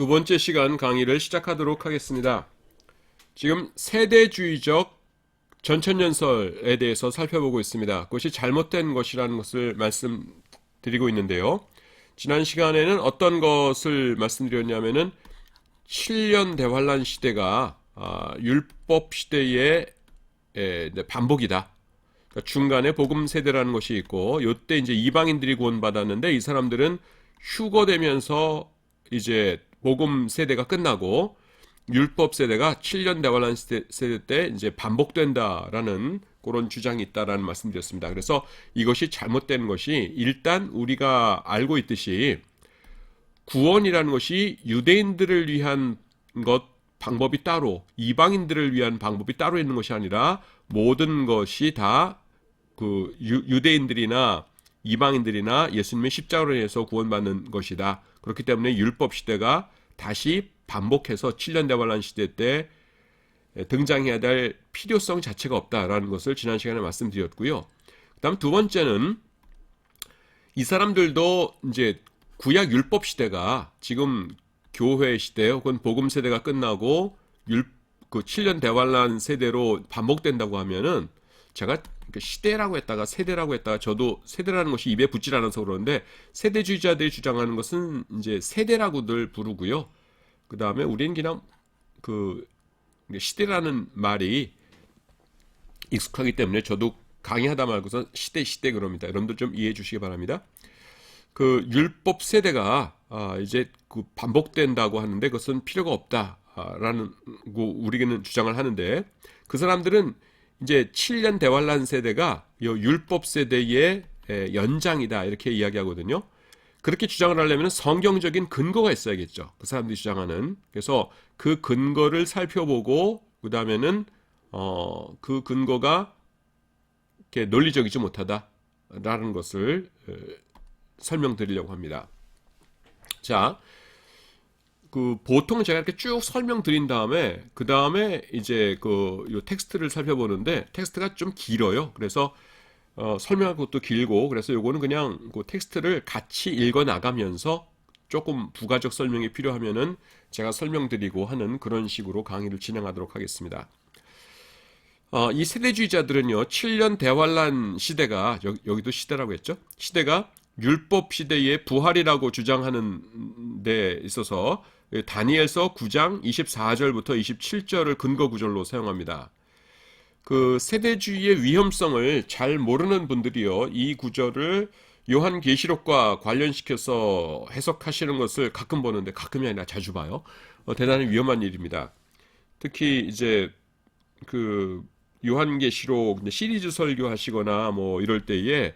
두 번째 시간 강의를 시작하도록 하겠습니다. 지금 세대주의적 전천년설에 대해서 살펴보고 있습니다. 그것이 잘못된 것이라는 것을 말씀드리고 있는데요. 지난 시간에는 어떤 것을 말씀드렸냐면은 7년 대환란 시대가 율법 시대의 반복이다. 그러니까 중간에 복음 세대라는 것이 있고, 요때 이제 이방인들이 구원받았는데 이 사람들은 휴거되면서 이제 복음 세대가 끝나고 율법 세대가 7년 대환란 세대 때 이제 반복된다라는 그런 주장이 있다라는 말씀드렸습니다. 그래서 이것이 잘못된 것이, 일단 우리가 알고 있듯이 구원이라는 것이 유대인들을 위한 방법이 따로, 이방인들을 위한 방법이 따로 있는 것이 아니라 모든 것이 다 그 유대인들이나 이방인들이나 예수님의 십자가로 인해서 구원받는 것이다. 그렇기 때문에 율법 시대가 다시 반복해서 7년 대환란 시대 때 등장해야 될 필요성 자체가 없다라는 것을 지난 시간에 말씀드렸고요. 그다음 두 번째는 이 사람들도 이제 구약 율법 시대가 지금 교회 시대 혹은 복음 세대가 끝나고 그 7년 대환란 세대로 반복된다고 하면은, 제가 시대라고 했다가 세대라고 했다가, 저도 세대라는 것이 입에 붙질 않아서 그러는데 세대주의자들이 주장하는 것은 이제 세대라고들 부르고요. 그 다음에 우리는 그냥 그 시대라는 말이 익숙하기 때문에 저도 강의하다 말고서 시대 그럽니다. 여러분들 좀 이해해 주시기 바랍니다. 그 율법 세대가 이제 그 반복된다고 하는데 그것은 필요가 없다라는 거 우리는 주장을 하는데, 그 사람들은 이제 7년 대환란 세대가 율법 세대의 연장이다 이렇게 이야기하거든요. 그렇게 주장을 하려면 성경적인 근거가 있어야겠죠. 그 사람들이 주장하는. 그래서 그 근거를 살펴보고 그 다음에는 그 근거가 이렇게 논리적이지 못하다라는 것을 설명드리려고 합니다. 자, 그 보통 제가 이렇게 쭉 설명드린 다음에 그 다음에 이제 요 텍스트를 살펴보는데 텍스트가 좀 길어요. 그래서 설명할 것도 길고, 그래서 요거는 그냥 그 텍스트를 같이 읽어 나가면서 조금 부가적 설명이 필요하면은 제가 설명드리고 하는 그런 식으로 강의를 진행하도록 하겠습니다. 이 세대주의자들은요, 7년 대환란 시대가 여기도 시대라고 했죠. 시대가 율법 시대의 부활이라고 주장하는 데 있어서 다니엘서 9장 24절부터 27절을 근거 구절로 사용합니다. 그 세대주의의 위험성을 잘 모르는 분들이요, 이 구절을 요한계시록과 관련시켜서 해석하시는 것을 가끔 보는데, 가끔이 아니라 자주 봐요. 대단히 위험한 일입니다. 특히 이제 그 요한계시록 시리즈 설교하시거나 뭐 이럴 때에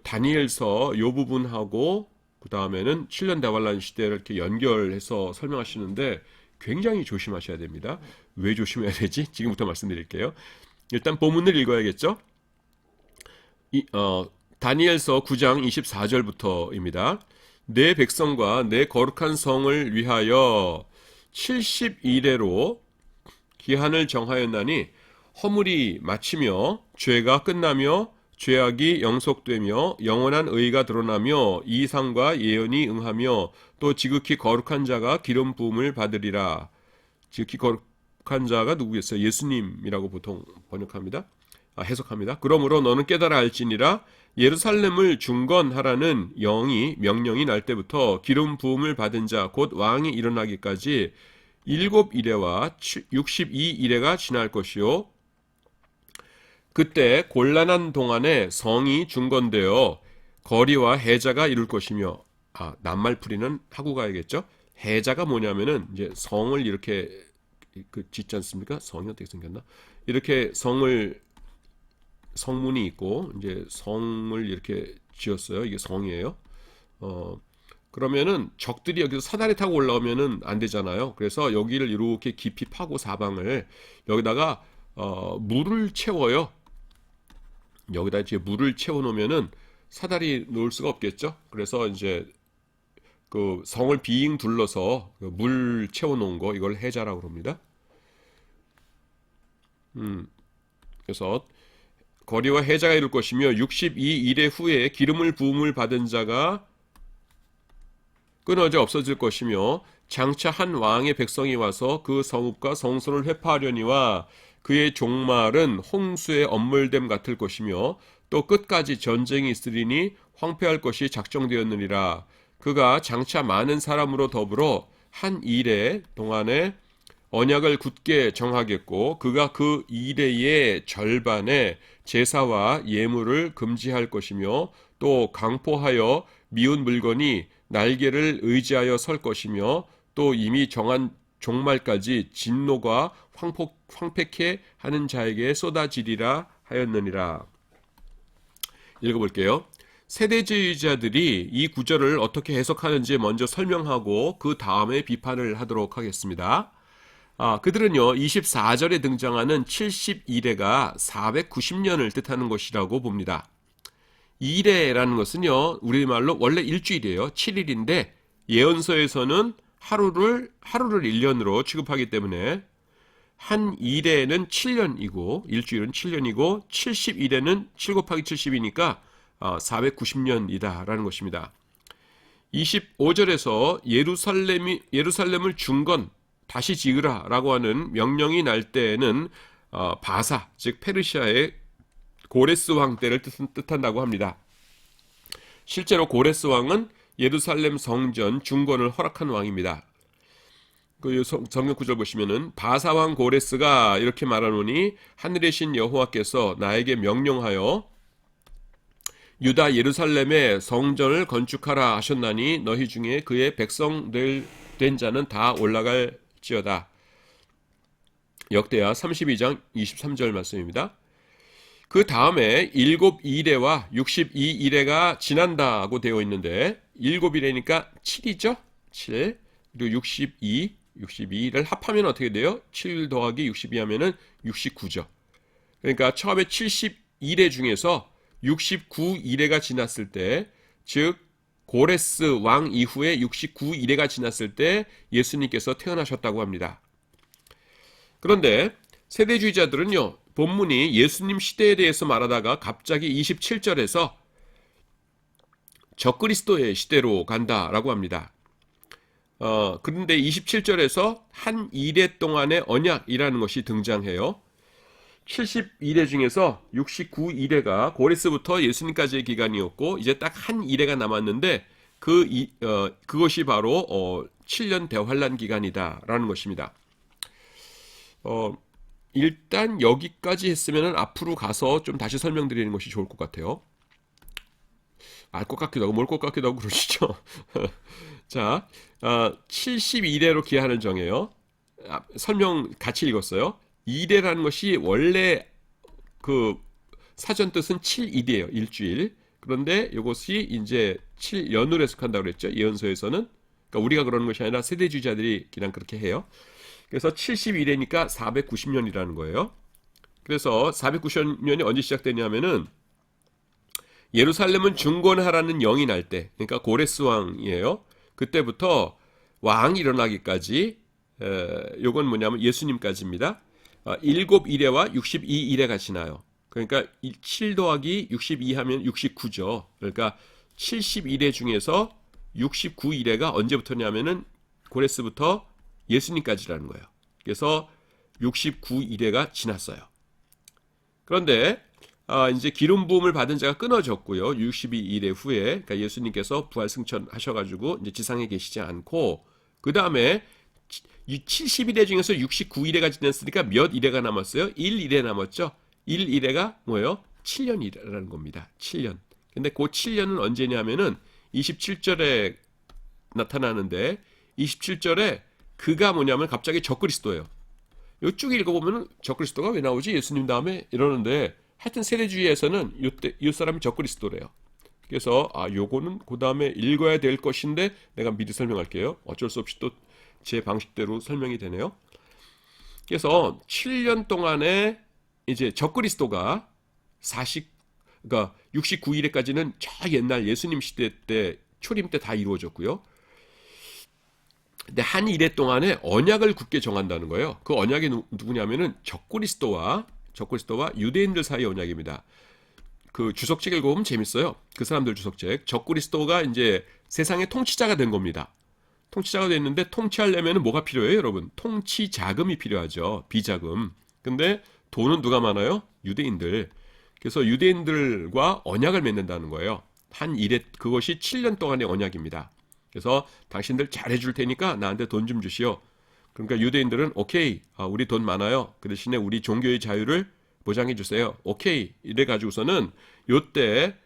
다니엘서 요 부분하고 그 다음에는 7년 대환란 시대를 이렇게 연결해서 설명하시는데 굉장히 조심하셔야 됩니다. 왜 조심해야 되지? 지금부터 말씀드릴게요. 일단 본문을 읽어야겠죠? 다니엘서 9장 24절부터입니다. 내 백성과 내 거룩한 성을 위하여 70일에로 기한을 정하였나니 허물이 마치며 죄가 끝나며 죄악이 영속되며 영원한 의가 드러나며 이상과 예언이 응하며 또 지극히 거룩한 자가 기름 부음을 받으리라. 지극히 거룩한 자가 누구겠어요? 예수님이라고 보통 번역합니다. 해석합니다. 그러므로 너는 깨달아 알지니라. 예루살렘을 중건하라는 명령이 날 때부터 기름 부음을 받은 자 곧 왕이 일어나기까지 7이레와 62이레가 지날 것이요, 그때 곤란한 동안에 성이 중건되어 거리와 해자가 이룰 것이며, 낱말풀이는 하고 가야겠죠. 해자가 뭐냐면은 이제 성을 이렇게 짓지 않습니까? 성이 어떻게 생겼나? 이렇게 성문이 있고 이제 성을 이렇게 지었어요. 이게 성이에요. 그러면은 적들이 여기서 사다리 타고 올라오면은 안 되잖아요. 그래서 여기를 이렇게 깊이 파고 사방을 여기다가 물을 채워요. 여기다 이제 물을 채워 놓으면은 사다리 놓을 수가 없겠죠. 그래서 이제 그 성을 빙 둘러서 물 채워 놓은 거, 이걸 해자라고 합니다. 그래서 거리와 해자가 이룰 것이며 62일의 후에 기름을 부음을 받은 자가 끊어져 없어질 것이며 장차 한 왕의 백성이 와서 그 성읍과 성소를 회파하려니와 그의 종말은 홍수의 엄물됨 같을 것이며 또 끝까지 전쟁이 있으리니 황폐할 것이 작정되었느니라. 그가 장차 많은 사람으로 더불어 한 이레 동안에 언약을 굳게 정하겠고 그가 그 이레의 절반에 제사와 예물을 금지할 것이며 또 강포하여 미운 물건이 날개를 의지하여 설 것이며 또 이미 정한 종말까지 진노가 황폐케 하는 자에게 쏟아지리라 하였느니라. 읽어볼게요. 세대주의자들이 이 구절을 어떻게 해석하는지 먼저 설명하고 그 다음에 비판을 하도록 하겠습니다. 그들은요, 24절에 등장하는 72대가 490년을 뜻하는 것이라고 봅니다. 2대라는 것은요, 우리말로 원래 일주일이에요. 7일인데, 예언서에서는 하루를 1년으로 취급하기 때문에, 한 2대는 7년이고, 일주일은 7년이고, 72대는 7 곱하기 70이니까 490년이다라는 것입니다. 25절에서 예루살렘을 중건, 다시 지으라 라고 하는 명령이 날 때에는 바사, 즉 페르시아의 고레스 왕 때를 뜻한다고 합니다. 실제로 고레스 왕은 예루살렘 성전 중건을 허락한 왕입니다. 그 성경 구절 보시면은 바사 왕 고레스가 이렇게 말하노니 하늘의 신 여호와께서 나에게 명령하여 유다 예루살렘의 성전을 건축하라 하셨나니 너희 중에 그의 백성 된 자는 다 올라갈지어다. 역대하 32장 23절 말씀입니다. 그 다음에 7이레와 62이레가 지난다고 되어 있는데 7이레니까 7이죠? 7 그리고 62를 합하면 어떻게 돼요? 7 더하기 62 하면은 69죠. 그러니까 처음에 72레 중에서 69이레가 지났을 때, 즉 고레스 왕 이후에 69이레가 지났을 때 예수님께서 태어나셨다고 합니다. 그런데 세대주의자들은요, 본문이 예수님 시대에 대해서 말하다가 갑자기 27절에서 적그리스도의 시대로 간다라고 합니다. 그런데 27절에서 한 이레 동안의 언약이라는 것이 등장해요. 72대 중에서 69이레가 고레스부터 예수님까지의 기간이었고 이제 딱 한 이레가 남았는데 그것이 바로 7년 대환란 기간이다라는 것입니다. 일단 여기까지 했으면 앞으로 가서 좀 다시 설명드리는 것이 좋을 것 같아요. 알 것 같기도 하고 뭘 것 같기도 하고 그러시죠. 자, 72대로 기하는 정이에요. 설명 같이 읽었어요. 2대라는 것이 원래 그 사전 뜻은 7일이에요. 일주일. 그런데 이것이 이제 7년으로 해석한다고 그랬죠. 예언서에서는. 그러니까 우리가 그러는 것이 아니라 세대주의자들이 그냥 그렇게 해요. 그래서 71회니까 490년이라는 거예요. 그래서 490년이 언제 시작되냐면은 예루살렘은 중건하라는 영이 날 때, 그러니까 고레스 왕이에요. 그때부터 왕이 일어나기까지, 요건 뭐냐면 예수님까지입니다. 7일회와 62일회가 지나요. 그러니까 7 더하기 62 하면 69죠. 그러니까 71회 중에서 69일회가 언제부터냐면은 고레스부터 예수님까지라는 거예요. 그래서 69일회가 지났어요. 그런데 이제 기름 부음을 받은 자가 끊어졌고요. 62일회 후에 그러니까 예수님께서 부활 승천하셔가지고 이제 지상에 계시지 않고 그 다음에 70일회 중에서 69일회가 지났으니까 몇 일회가 남았어요? 1일회 남았죠. 1일회가 뭐예요? 7년이라는 겁니다. 7년. 근데 그 7년은 언제냐면은 27절에 나타나는데 27절에 그가 뭐냐면 갑자기 적그리스도예요. 이거 쭉 읽어보면 적그리스도가 왜 나오지? 예수님 다음에 이러는데 하여튼 세례주의에서는 이 사람이 적그리스도래요. 그래서 요거는 그 다음에 읽어야 될 것인데 내가 미리 설명할게요. 어쩔 수 없이 또 제 방식대로 설명이 되네요. 그래서 7년 동안에 이제 적그리스도가 그러니까 69일에까지는 저 옛날 예수님 시대 때 초림 때 다 이루어졌고요. 근데 한 일회 동안에 언약을 굳게 정한다는 거예요. 그 언약이 누구냐면은 적그리스도와 유대인들 사이의 언약입니다. 그 주석책 읽어보면 재밌어요. 그 사람들 주석책. 적그리스도가 이제 세상의 통치자가 된 겁니다. 통치자가 됐는데 통치하려면 뭐가 필요해요, 여러분? 통치 자금이 필요하죠. 비자금. 근데 돈은 누가 많아요? 유대인들. 그래서 유대인들과 언약을 맺는다는 거예요. 한 일에 그것이 7년 동안의 언약입니다. 그래서 당신들 잘해줄 테니까 나한테 돈 좀 주시오. 그러니까 유대인들은 오케이, 우리 돈 많아요. 그 대신에 우리 종교의 자유를 보장해 주세요. 오케이. 이래 가지고서는 요때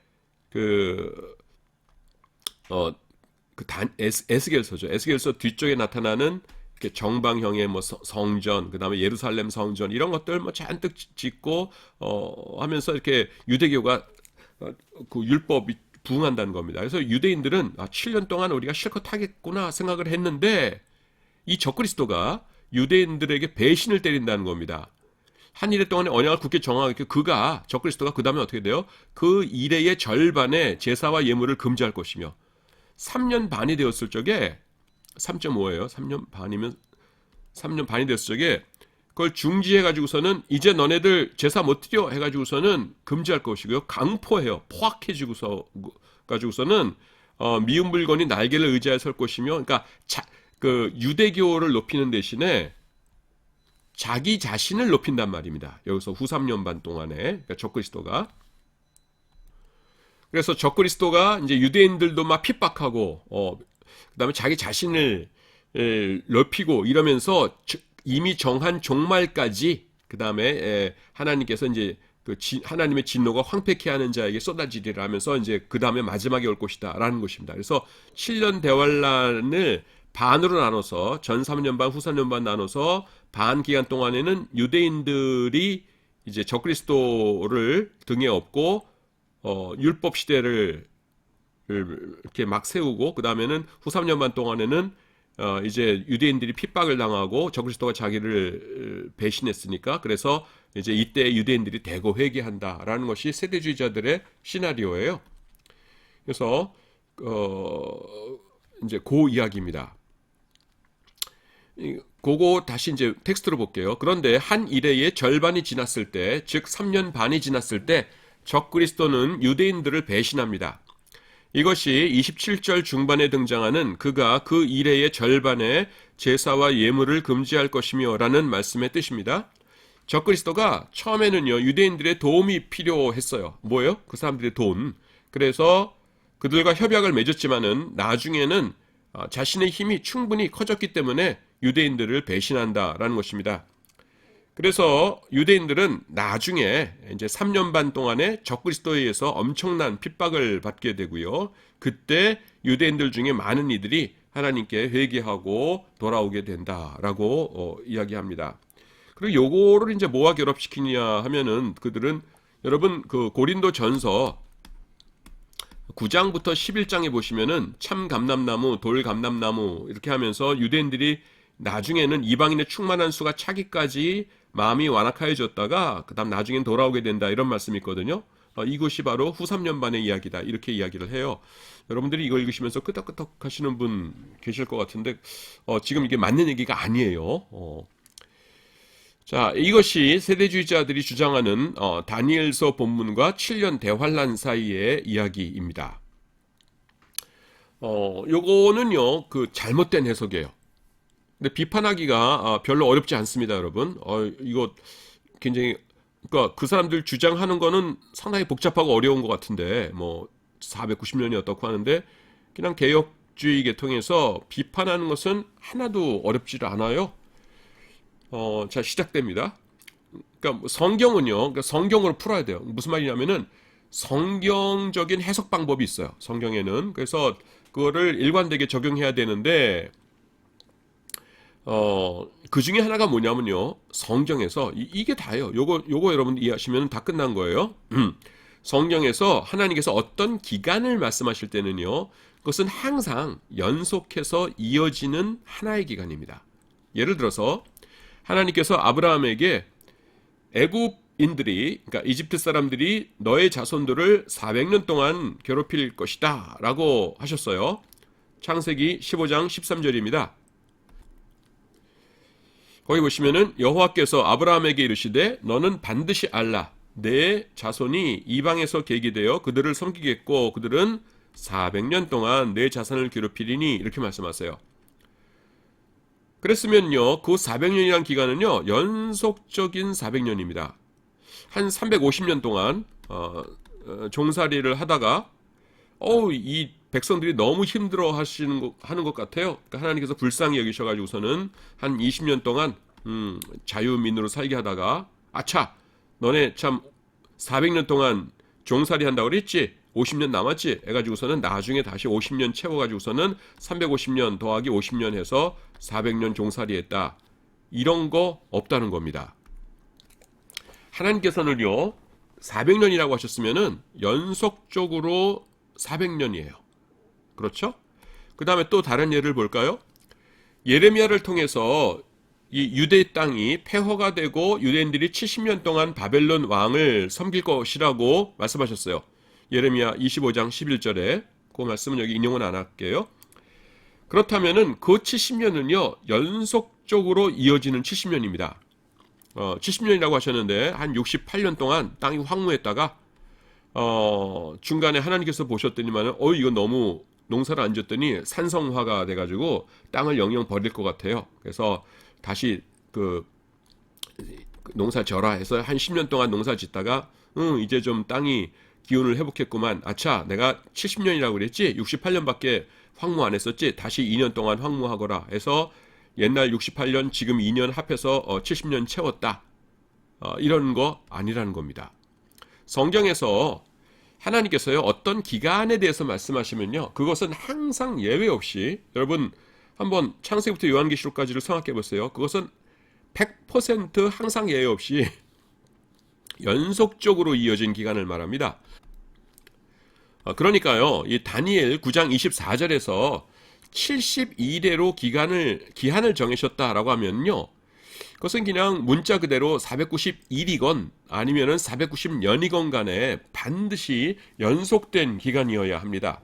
에스겔서죠. 에스겔서 뒤쪽에 나타나는 이렇게 정방형의 뭐 성전, 그다음에 예루살렘 성전 이런 것들 뭐 잔뜩 짓고 하면서 이렇게 유대교가 그 율법이 부응한다는 겁니다. 그래서 유대인들은 7년 동안 우리가 실컷 하겠구나 생각을 했는데 이 적그리스도가 유대인들에게 배신을 때린다는 겁니다. 한 일해 동안에 언약을 굳게 정하게 그가 적그리스도가 그 다음에 어떻게 돼요? 그 일해의 절반의 제사와 예물을 금지할 것이며 3년 반이 되었을 적에 3.5예요. 3년 반이면 3년 반이 됐을 적에 그걸 중지해 가지고서는 이제 너네들 제사 못 드려 해 가지고서는 금지할 것이고요. 강포해요. 포악해 지고서 가지고서는 미운 물건이 날개를 의지하여 설 것이며 그러니까 그 유대교를 높이는 대신에 자기 자신을 높인단 말입니다. 여기서 후 3년 반 동안에 그러니까 적그리스도가 그래서 적그리스도가 이제 유대인들도 막 핍박하고 그다음에 자기 자신을 넓히고 이러면서 이미 정한 종말까지 그다음에 하나님께서 이제 하나님의 진노가 황폐케 하는 자에게 쏟아지리라 하면서 이제 그다음에 마지막에 올 것이다라는 것입니다. 그래서 7년 대환란을 반으로 나눠서 전 3년 반, 후 3년 반 나눠서 반 기간 동안에는 유대인들이 이제 적그리스도를 등에 업고 율법 시대를 이렇게 막 세우고 그 다음에는 후 3년 반 동안에는 이제 유대인들이 핍박을 당하고 적그리스도가 자기를 배신했으니까 그래서 이제 이때 유대인들이 대거 회개한다라는 것이 세대주의자들의 시나리오예요. 그래서 이제 그 이야기입니다. 그거 다시 이제 텍스트로 볼게요. 그런데 한 일해의 절반이 지났을 때, 즉 3년 반이 지났을 때 적그리스도는 유대인들을 배신합니다. 이것이 27절 중반에 등장하는 그가 그 일해의 절반의 제사와 예물을 금지할 것이며 라는 말씀의 뜻입니다. 적그리스도가 처음에는요 유대인들의 도움이 필요했어요. 뭐예요? 그 사람들의 돈. 그래서 그들과 협약을 맺었지만은 나중에는 자신의 힘이 충분히 커졌기 때문에 유대인들을 배신한다라는 것입니다. 그래서 유대인들은 나중에 이제 3년 반 동안에 적그리스도에 의해서 엄청난 핍박을 받게 되고요. 그때 유대인들 중에 많은 이들이 하나님께 회개하고 돌아오게 된다라고 이야기합니다. 그리고 요거를 이제 뭐와 결합시키냐 하면은 그들은 여러분 그 고린도전서 9장부터 11장에 보시면은 참감람나무, 돌감람나무 이렇게 하면서 유대인들이 나중에는 이방인의 충만한 수가 차기까지 마음이 완악하여졌다가 그 다음 나중엔 돌아오게 된다 이런 말씀이 있거든요. 이것이 바로 후 3년 반의 이야기다 이렇게 이야기를 해요. 여러분들이 이거 읽으시면서 끄덕끄덕 하시는 분 계실 것 같은데 지금 이게 맞는 얘기가 아니에요. 자, 이것이 세대주의자들이 주장하는 다니엘서 본문과 7년 대환란 사이의 이야기입니다. 요거는요 그 잘못된 해석이에요. 근데 비판하기가 별로 어렵지 않습니다, 여러분. 이거 굉장히 그러니까 그 사람들 주장하는 거는 상당히 복잡하고 어려운 것 같은데 뭐 490년이 어떻고 하는데 그냥 개혁주의 계통에서 비판하는 것은 하나도 어렵지 않아요. 자 시작됩니다. 그러니까 성경은요, 그러니까 성경으로 풀어야 돼요. 무슨 말이냐면은 성경적인 해석 방법이 있어요. 성경에는 그래서 그거를 일관되게 적용해야 되는데. 그 중에 하나가 뭐냐면요. 성경에서, 이게 다예요. 요거 여러분 이해하시면 다 끝난 거예요. 성경에서 하나님께서 어떤 기간을 말씀하실 때는요. 그것은 항상 연속해서 이어지는 하나의 기간입니다. 예를 들어서, 하나님께서 아브라함에게 애굽인들이, 그러니까 이집트 사람들이 너의 자손들을 400년 동안 괴롭힐 것이다. 라고 하셨어요. 창세기 15장 13절입니다. 거기 보시면은 여호와께서 아브라함에게 이르시되 너는 반드시 알라 내 자손이 이방에서 계기되어 그들을 섬기겠고 그들은 400년 동안 내 자손을 괴롭히리니 이렇게 말씀하세요. 그랬으면요, 그 400년이란 기간은요, 연속적인 400년입니다. 한 350년 동안 종살이를 하다가 이 백성들이 너무 힘들어 하는 것 같아요. 그러니까 하나님께서 불쌍히 여기셔가지고서는 한 20년 동안 자유민으로 살게 하다가 아차, 너네 참 400년 동안 종살이 한다고 그랬지? 50년 남았지? 해가지고서는 나중에 다시 50년 채워가지고서는 350년 더하기 50년 해서 400년 종살이 했다. 이런 거 없다는 겁니다. 하나님께서는요, 400년이라고 하셨으면은 연속적으로 400년이에요. 그렇죠? 그 다음에 또 다른 예를 볼까요? 예레미야를 통해서 이 유대 땅이 폐허가 되고 유대인들이 70년 동안 바벨론 왕을 섬길 것이라고 말씀하셨어요. 예레미야 25장 11절에 그 말씀은 여기 인용은 안 할게요. 그렇다면은 그 70년은요, 연속적으로 이어지는 70년입니다. 70년이라고 하셨는데 한 68년 동안 땅이 황무했다가 중간에 하나님께서 보셨더니만은 이거 너무 농사를 안 졌더니 산성화가 돼가지고 땅을 영영 버릴 것 같아요. 그래서 다시 그 농사 져라 해서 한 10년 동안 농사 짓다가 이제 좀 땅이 기운을 회복했구만. 아차, 내가 70년이라고 그랬지? 68년밖에 황무 안 했었지? 다시 2년 동안 황무하거라 해서 옛날 68년 지금 2년 합해서 70년 채웠다. 이런 거 아니라는 겁니다. 성경에서 하나님께서요, 어떤 기간에 대해서 말씀하시면요, 그것은 항상 예외 없이, 여러분 한번 창세기부터 요한계시록까지를 생각해 보세요. 그것은 100% 항상 예외 없이 연속적으로 이어진 기간을 말합니다. 그러니까요, 이 다니엘 9장 24절에서 72대로 기한을 정하셨다라고 하면요, 그것은 그냥 문자 그대로 491이건 아니면은 490년이건 간에 반드시 연속된 기간이어야 합니다.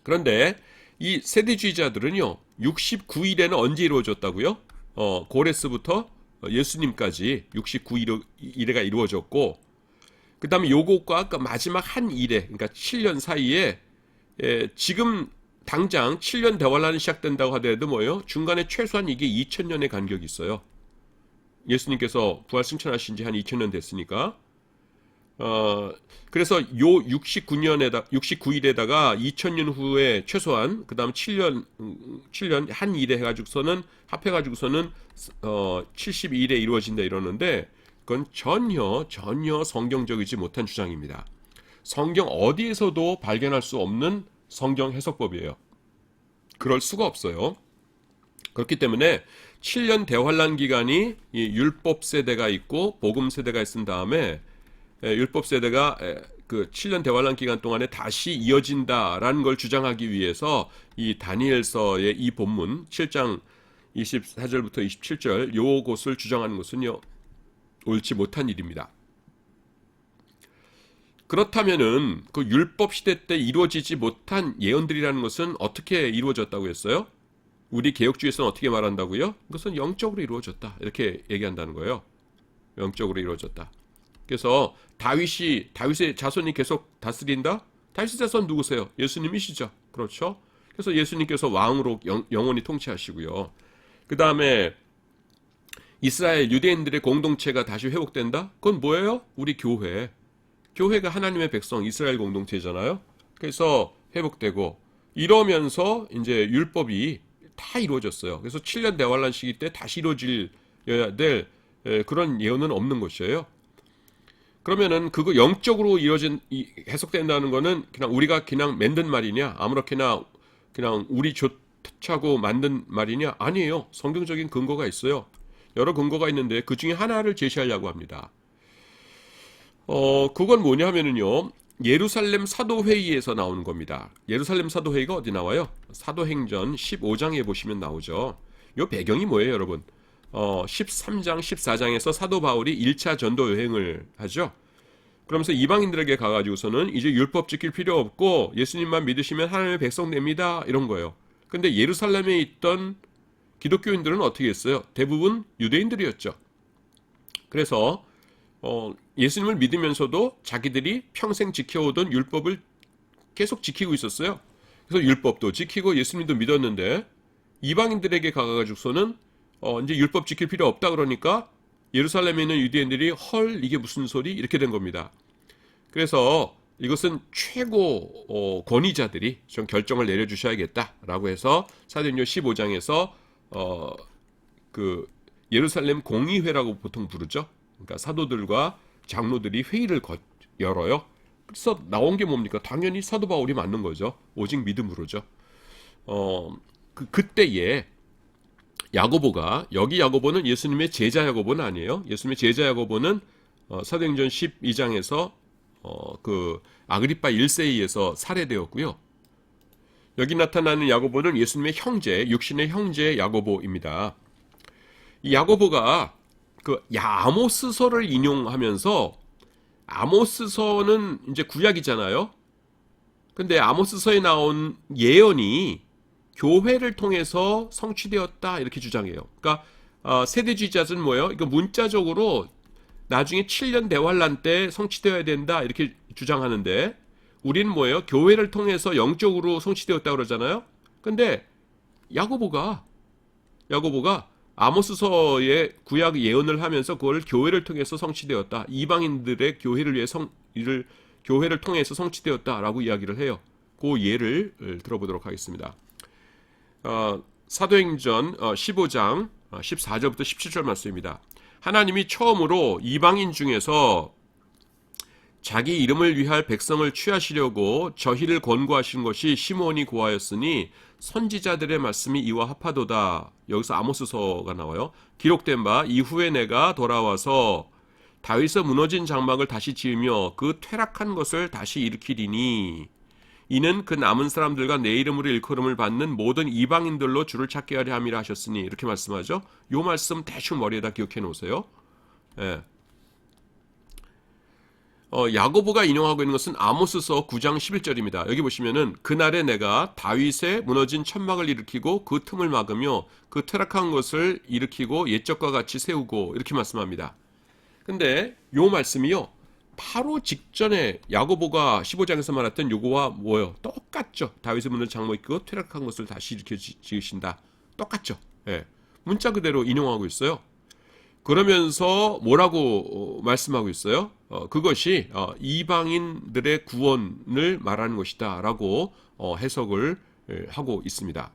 그런데 이 세대주의자들은요, 69일에는 언제 이루어졌다고요? 고레스부터 예수님까지 69일에가 이루어졌고, 그 다음에 요것과 아까 마지막 한 일에, 그러니까 7년 사이에, 지금 당장 7년 대환란이 시작된다고 하더라도 뭐예요? 중간에 최소한 이게 2000년의 간격이 있어요. 예수님께서 부활 승천하신 지 한 2000년 됐으니까. 그래서 요 69일에다가 2000년 후에 최소한, 그 다음 7년 한 일에 해가지고서는, 합해가지고서는, 72일에 이루어진다 이러는데, 그건 전혀 성경적이지 못한 주장입니다. 성경 어디에서도 발견할 수 없는 성경 해석법이에요. 그럴 수가 없어요. 그렇기 때문에 7년 대환란 기간이 이 율법 세대가 있고 복음 세대가 있은 다음에 율법 세대가 그 7년 대환란 기간 동안에 다시 이어진다라는 걸 주장하기 위해서 이 다니엘서의 이 본문 7장 24절부터 27절 요것을 주장하는 것은요, 옳지 못한 일입니다. 그렇다면은 그 율법 시대 때 이루어지지 못한 예언들이라는 것은 어떻게 이루어졌다고 했어요? 우리 개혁주의에서는 어떻게 말한다고요? 그것은 영적으로 이루어졌다. 이렇게 얘기한다는 거예요. 영적으로 이루어졌다. 그래서 다윗의 자손이 계속 다스린다? 다윗의 자손 누구세요? 예수님이시죠. 그렇죠? 그래서 예수님께서 왕으로 영원히 통치하시고요. 그 다음에 이스라엘 유대인들의 공동체가 다시 회복된다? 그건 뭐예요? 우리 교회. 교회가 하나님의 백성 이스라엘 공동체잖아요. 그래서 회복되고 이러면서 이제 율법이 다 이루어졌어요. 그래서 7년 대환란 시기 때 다시 이루어져야 될 그런 예언은 없는 것이에요. 그러면은 그거 영적으로 해석된다는 거는 그냥 우리가 그냥 만든 말이냐? 아무렇게나 그냥 우리 좋자고 만든 말이냐? 아니에요. 성경적인 근거가 있어요. 여러 근거가 있는데 그 중에 하나를 제시하려고 합니다. 그건 뭐냐 하면은요, 예루살렘 사도회의에서 나오는 겁니다. 예루살렘 사도회의가 어디 나와요? 사도행전 15장에 보시면 나오죠. 요 배경이 뭐예요, 여러분? 13장, 14장에서 사도 바울이 1차 전도 여행을 하죠. 그러면서 이방인들에게 가가지고서는 이제 율법 지킬 필요 없고 예수님만 믿으시면 하나님의 백성 됩니다. 이런 거예요. 근데 예루살렘에 있던 기독교인들은 어떻게 했어요? 대부분 유대인들이었죠. 그래서 예수님을 믿으면서도 자기들이 평생 지켜오던 율법을 계속 지키고 있었어요. 그래서 율법도 지키고 예수님도 믿었는데 이방인들에게 가가지고서는 이제 율법 지킬 필요 없다 그러니까 예루살렘에 있는 유대인들이 헐 이게 무슨 소리 이렇게 된 겁니다. 그래서 이것은 최고 권위자들이 좀 결정을 내려주셔야겠다라고 해서 사도행전 15장에서 그 예루살렘 공의회라고 보통 부르죠. 그러니까 사도들과 장로들이 회의를 열어요. 그래서 나온 게 뭡니까? 당연히 사도 바울이 맞는 거죠. 오직 믿음으로죠. 그때에 야고보가, 여기 야고보는 예수님의 제자 야고보는 아니에요. 예수님의 제자 야고보는 사도행전 12장에서 그 아그리파 1세에 의해서 살해되었고요. 여기 나타나는 야고보는 예수님의 형제, 육신의 형제 야고보입니다. 이 야고보가 그 아모스서를 인용하면서, 아모스서는 이제 구약이잖아요. 근데 아모스서에 나온 예언이 교회를 통해서 성취되었다 이렇게 주장해요. 그러니까 세대주의자들은 뭐예요? 이거 문자적으로 나중에 7년 대환란 때 성취되어야 된다 이렇게 주장하는데, 우리는 뭐예요? 교회를 통해서 영적으로 성취되었다 그러잖아요. 근데 야고보가 아모스서의 구약 예언을 하면서 그걸 교회를 통해서 성취되었다. 이방인들의 교회를 통해서 성취되었다라고 이야기를 해요. 그 예를 들어보도록 하겠습니다. 사도행전 15장 14절부터 17절 말씀입니다. 하나님이 처음으로 이방인 중에서 자기 이름을 위할 백성을 취하시려고 저희를 권고하신 것이 시므온이 고하였으니 선지자들의 말씀이 이와 합하도다. 여기서 아모스서가 나와요. 기록된 바 이후에 내가 돌아와서 다윗의 무너진 장막을 다시 지으며 그 퇴락한 것을 다시 일으키리니 이는 그 남은 사람들과 내 이름으로 일컬음을 받는 모든 이방인들로 주를 찾게 하려 함이라 하셨으니, 이렇게 말씀하죠. 요 말씀 대충 머리에다 기억해 놓으세요. 예. 야고보가 인용하고 있는 것은 아모스서 9장 11절입니다. 여기 보시면은 그날에 내가 다윗의 무너진 천막을 일으키고 그 틈을 막으며 그 퇴락한 것을 일으키고 옛적과 같이 세우고, 이렇게 말씀합니다. 근데 요 말씀이요, 바로 직전에 야고보가 15장에서 말했던 요거와 뭐예요? 똑같죠. 다윗의 무너진 장막을 일으키고 퇴락한 것을 다시 일으켜 지으신다. 똑같죠. 예. 문자 그대로 인용하고 있어요. 그러면서 뭐라고 말씀하고 있어요? 그것이 이방인들의 구원을 말하는 것이다 라고 해석을 하고 있습니다.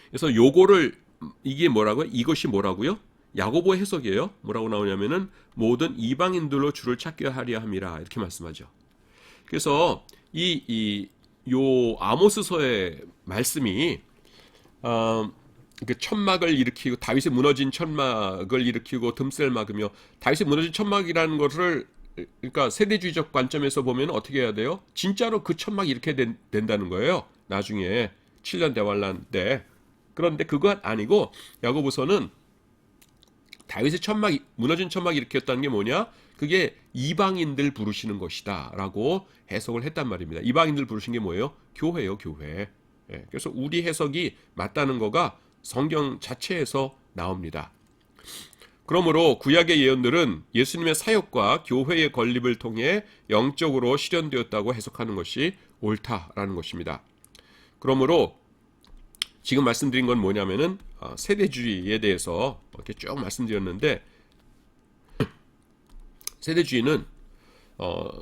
그래서 요거를, 이게 뭐라고요? 이것이 뭐라고요? 야고보 해석이에요. 뭐라고 나오냐면은 모든 이방인들로 주를 찾게 하려 함이라, 이렇게 말씀하죠. 그래서 요 아모스서의 말씀이 그 천막을 일으키고, 다윗의 무너진 천막을 일으키고 듬새를 막으며, 다윗의 무너진 천막이라는 것을, 그러니까 세대주의적 관점에서 보면 어떻게 해야 돼요? 진짜로 그 천막이 이렇게 된다는 거예요. 나중에 7년 대환란 때. 그런데 그것 아니고 야고보서는 다윗의 무너진 천막이 일으켰다는 게 뭐냐? 그게 이방인들 부르시는 것이다 라고 해석을 했단 말입니다. 이방인들 부르신 게 뭐예요? 교회예요, 교회. 예, 그래서 우리 해석이 맞다는 거가 성경 자체에서 나옵니다. 그러므로 구약의 예언들은 예수님의 사역과 교회의 건립을 통해 영적으로 실현되었다고 해석하는 것이 옳다라는 것입니다. 그러므로 지금 말씀드린 건 뭐냐면은 세대주의에 대해서 이렇게 쭉 말씀드렸는데, 세대주의는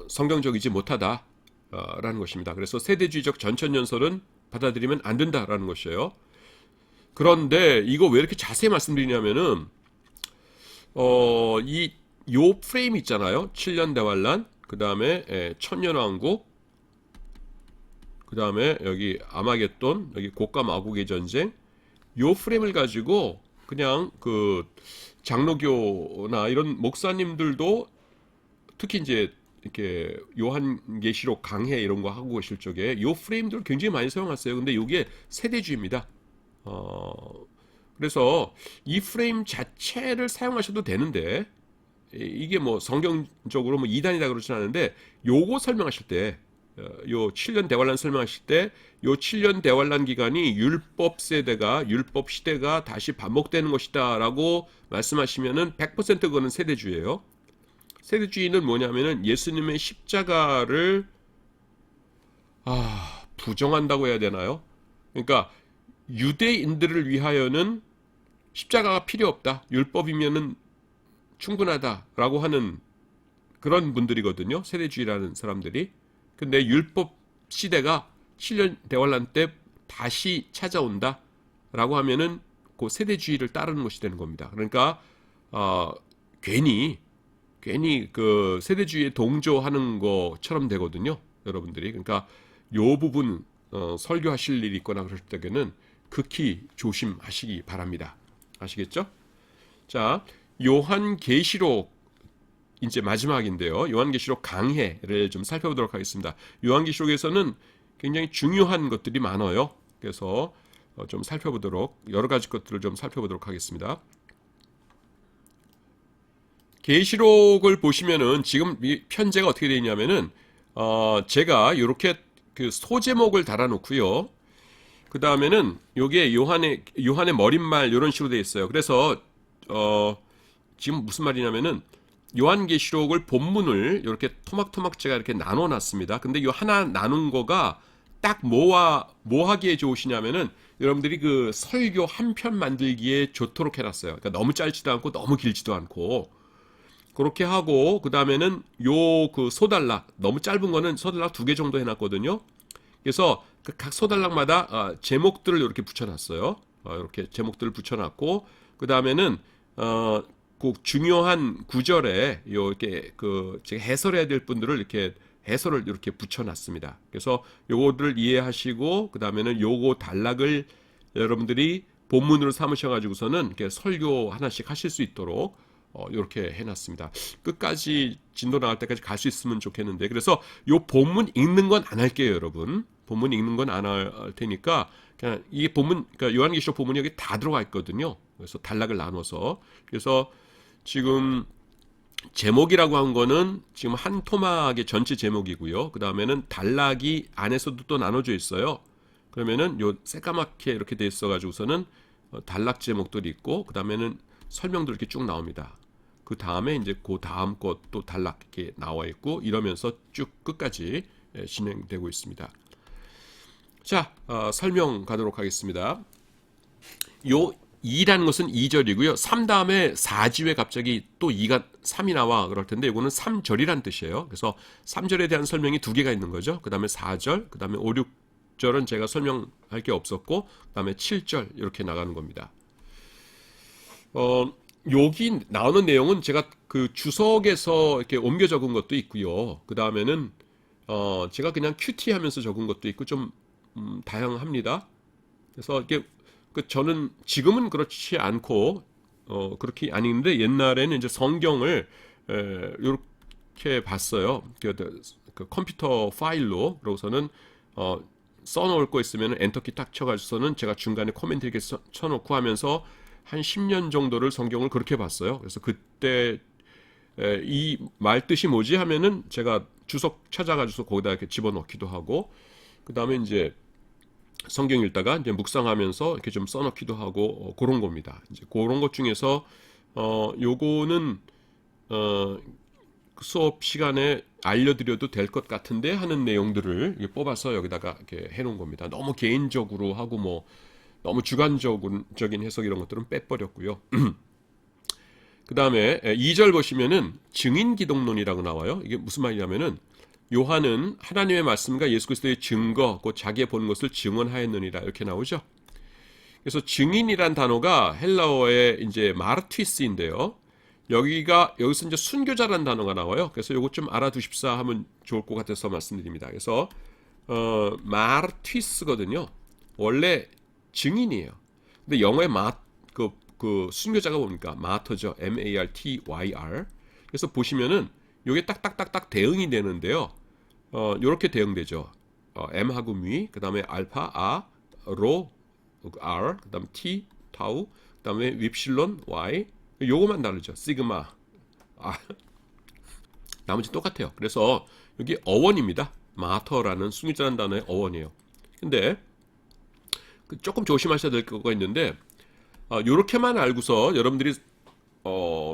성경적이지 못하다라는 것입니다. 그래서 세대주의적 전천연설은 받아들이면 안 된다라는 것이에요. 그런데 이거 왜 이렇게 자세히 말씀드리냐면은 요 프레임 있잖아요. 7년 대환란, 그 다음에 천년왕국, 그 다음에 여기 아마겟돈, 여기 곡과 마곡의 전쟁, 요 프레임을 가지고 그냥 그 장로교나 이런 목사님들도 특히 이제 이렇게 요한계시록 강해 이런 거 하고 계실 적에 요 프레임들을 굉장히 많이 사용하세요. 근데 이게 세대주의입니다. 그래서 이 프레임 자체를 사용하셔도 되는데, 이게 뭐 성경적으로 뭐 이단이다 그러진 않은데, 요거 설명하실 때, 요 7년 대환란 설명하실 때, 요 7년 대환란 기간이 율법 시대가 다시 반복되는 것이다 라고 말씀하시면은 100% 그거는 세대주의예요. 세대주의는 뭐냐면은 예수님의 십자가를 부정한다고 해야 되나요? 그러니까 유대인들을 위하여는 십자가가 필요 없다. 율법이면은 충분하다라고 하는 그런 분들이거든요. 세대주의라는 사람들이. 근데 율법 시대가 7년 대환란 때 다시 찾아온다라고 하면은 그 세대주의를 따르는 것이 되는 겁니다. 그러니까 어, 괜히 그 세대주의에 동조하는 것처럼 되거든요. 여러분들이. 그러니까 요 부분 설교하실 일이 있거나 그럴 때에는 극히 조심하시기 바랍니다. 아시겠죠? 자, 요한계시록 이제 마지막인데요. 요한계시록 강해를 좀 살펴보도록 하겠습니다. 요한계시록에서는 굉장히 중요한 것들이 많아요. 그래서 좀 살펴보도록 여러 가지 것들을 좀 살펴보도록 하겠습니다. 계시록을 보시면은 지금 이 편제가 어떻게 되어 있냐면은 제가 이렇게 그 소제목을 달아놓고요. 그 다음에는 요게 요한의 머릿말 이런 식으로 되어 있어요. 그래서 지금 무슨 말이냐면은 요한계시록을 본문을 이렇게 토막토막 제가 이렇게 나눠놨습니다. 근데 요 하나 나눈 거가 딱 뭐 하기에 좋으시냐면은 여러분들이 그 설교 한 편 만들기에 좋도록 해놨어요. 그러니까 너무 짧지도 않고 너무 길지도 않고 그렇게 하고 그 다음에는 요 그 소단락 너무 짧은 거는 소단락 2개 정도 해놨거든요. 그래서 그 각 소단락마다 제목들을 이렇게 붙여놨어요. 이렇게 제목들을 붙여놨고 그 다음에는 꼭 중요한 구절에 이렇게 그 제가 해설해야 될 분들을 이렇게 해설을 이렇게 붙여놨습니다. 그래서 요거들을 이해하시고 그 다음에는 요거 단락을 여러분들이 본문으로 삼으셔가지고서는 이렇게 설교 하나씩 하실 수 있도록 이렇게 해놨습니다. 끝까지 진도 나갈 때까지 갈 수 있으면 좋겠는데 그래서 요 본문 읽는 건 안 할게요, 여러분. 본문 읽는 건 안 할 테니까 그냥 이 본문, 그러니까 요한계시록 본문이 여기 다 들어가 있거든요. 그래서 단락을 나눠서 그래서 지금 제목이라고 한 거는 지금 한 토막의 전체 제목이고요. 그 다음에는 단락이 안에서도 또 나눠져 있어요. 그러면은 요 새까맣게 이렇게 돼 있어가지고서는 단락 제목들이 있고 그 다음에는 설명도 이렇게 쭉 나옵니다. 그 다음에 이제 그 다음 것도 단락 이렇게 나와 있고 이러면서 쭉 끝까지 진행되고 있습니다. 자, 설명 가도록 하겠습니다. 요 2라는 것은 2절이고요. 3 다음에 4지에 갑자기 또 2가 3이 나와 그럴 텐데 이거는 3절이란 뜻이에요. 그래서 3절에 대한 설명이 2개가 있는 거죠. 그 다음에 4절, 그 다음에 5, 6절은 제가 설명할 게 없었고 그 다음에 7절 이렇게 나가는 겁니다. 여기 나오는 내용은 제가 그 주석에서 이렇게 옮겨 적은 것도 있고요. 그 다음에는 제가 그냥 큐티 하면서 적은 것도 있고 좀 다양합니다. 그래서 이렇게 저는 지금은 그렇지 않고 그렇게 아닌데 옛날에는 이제 성경을 이렇게 봤어요. 그 컴퓨터 파일로 그러고서는 써놓을 거 있으면 엔터키 딱 쳐가지고서는 제가 중간에 코멘트 이렇게 쳐놓고 하면서 한 10년 정도를 성경을 그렇게 봤어요. 그래서 그때 이 말 뜻이 뭐지 하면은 제가 주석 찾아가지고 거기다 이렇게 집어넣기도 하고 그 다음에 이제 성경 읽다가 이제 묵상하면서 이렇게 좀 써놓기도 하고 그런 겁니다. 이제 그런 것 중에서 요거는 수업 시간에 알려드려도 될 것 같은데 하는 내용들을 뽑아서 여기다가 이렇게 해놓은 겁니다. 너무 개인적으로 하고 뭐 너무 주관적인 해석 이런 것들은 빼버렸고요. 그 다음에 2절 보시면은 증인기독론이라고 나와요. 이게 무슨 말이냐면은 요한은 하나님의 말씀과 예수 그리스도의 증거, 곧 자기의 본 것을 증언하였느니라 이렇게 나오죠. 그래서 증인이란 단어가 헬라어의 이제 마르티스인데요. 여기서 이제 순교자라는 단어가 나와요. 그래서 요거 좀 알아두십사 하면 좋을 것 같아서 말씀드립니다. 그래서 마르티스거든요. 원래 증인이에요. 근데 영어의 그 순교자가 뭡니까? 마터죠. M-A-R-T-Y-R. 그래서 보시면은 요게 딱딱딱딱 대응이 되는데요. 요렇게 대응되죠. M하고 미, 그 다음에 알파, 아, 로, R, 그 다음에 T, 타우, 그 다음에 윕실론, Y. 요거만 다르죠. 시그마. 나머지 똑같아요. 그래서 여기 어원입니다. 마터라는 순교자라는 단어의 어원이에요. 근데 조금 조심하셔야 될 거가 있는데 요렇게만 알고서 여러분들이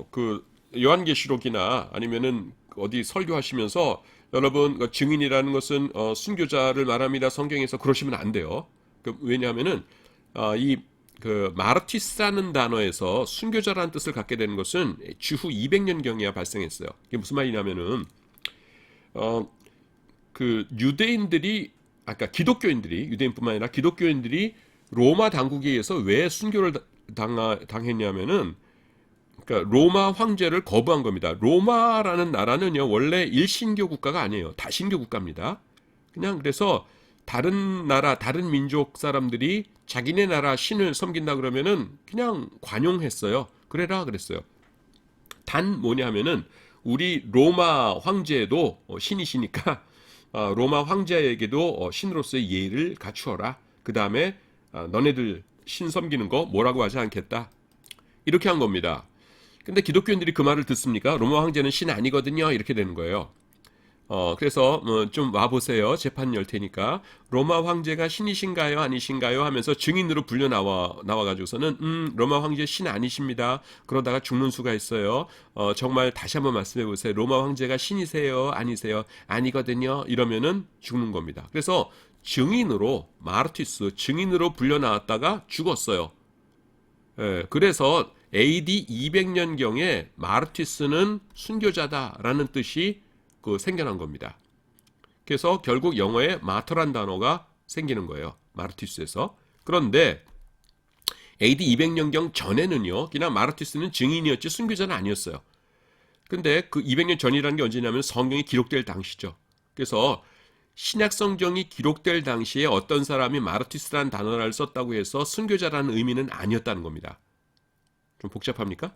그 요한계시록이나 아니면은 어디 설교하시면서 여러분 증인이라는 것은 순교자를 말합니다. 성경에서 그러시면 안 돼요. 왜냐하면은 이 그 마르티스라는 단어에서 순교자라는 뜻을 갖게 되는 것은 주후 200년경이야 발생했어요. 이게 무슨 말이냐면은 어, 그 유대인들이 아까 기독교인들이 유대인뿐만 아니라 기독교인들이 로마 당국에 의해서 왜 순교를 당했냐면은 그러니까 로마 황제를 거부한 겁니다. 로마라는 나라는요 원래 일신교 국가가 아니에요. 다신교 국가입니다. 그냥 그래서 다른 나라 다른 민족 사람들이 자기네 나라 신을 섬긴다 그러면은 그냥 관용했어요. 그래라 그랬어요. 단 뭐냐면은 우리 로마 황제도 신이시니까 로마 황제에게도 신으로서의 예의를 갖추어라. 그 다음에 너네들 신 섬기는 거 뭐라고 하지 않겠다. 이렇게 한 겁니다. 근데 기독교인들이 그 말을 듣습니까? 로마 황제는 신 아니거든요. 이렇게 되는 거예요. 그래서 좀 와보세요. 재판 열 테니까. 로마 황제가 신이신가요? 아니신가요? 하면서 증인으로 불려 나와가지고서는 로마 황제 신 아니십니다. 그러다가 죽는 수가 있어요. 정말 다시 한번 말씀해 보세요. 로마 황제가 신이세요? 아니세요? 아니거든요. 이러면은 죽는 겁니다. 그래서 증인으로 마르티스 증인으로 불려 나왔다가 죽었어요. 예, 그래서 AD 200년경에 마르티스는 순교자다라는 뜻이 생겨난 겁니다. 그래서 결국 영어에 마터란 단어가 생기는 거예요. 마르티스에서. 그런데 AD 200년경 전에는요. 그냥 마르티스는 증인이었지 순교자는 아니었어요. 근데 그 200년 전이라는 게 언제냐면 성경이 기록될 당시죠. 그래서 신약 성경이 기록될 당시에 어떤 사람이 마르티스라는 단어를 썼다고 해서 순교자라는 의미는 아니었다는 겁니다. 좀 복잡합니까?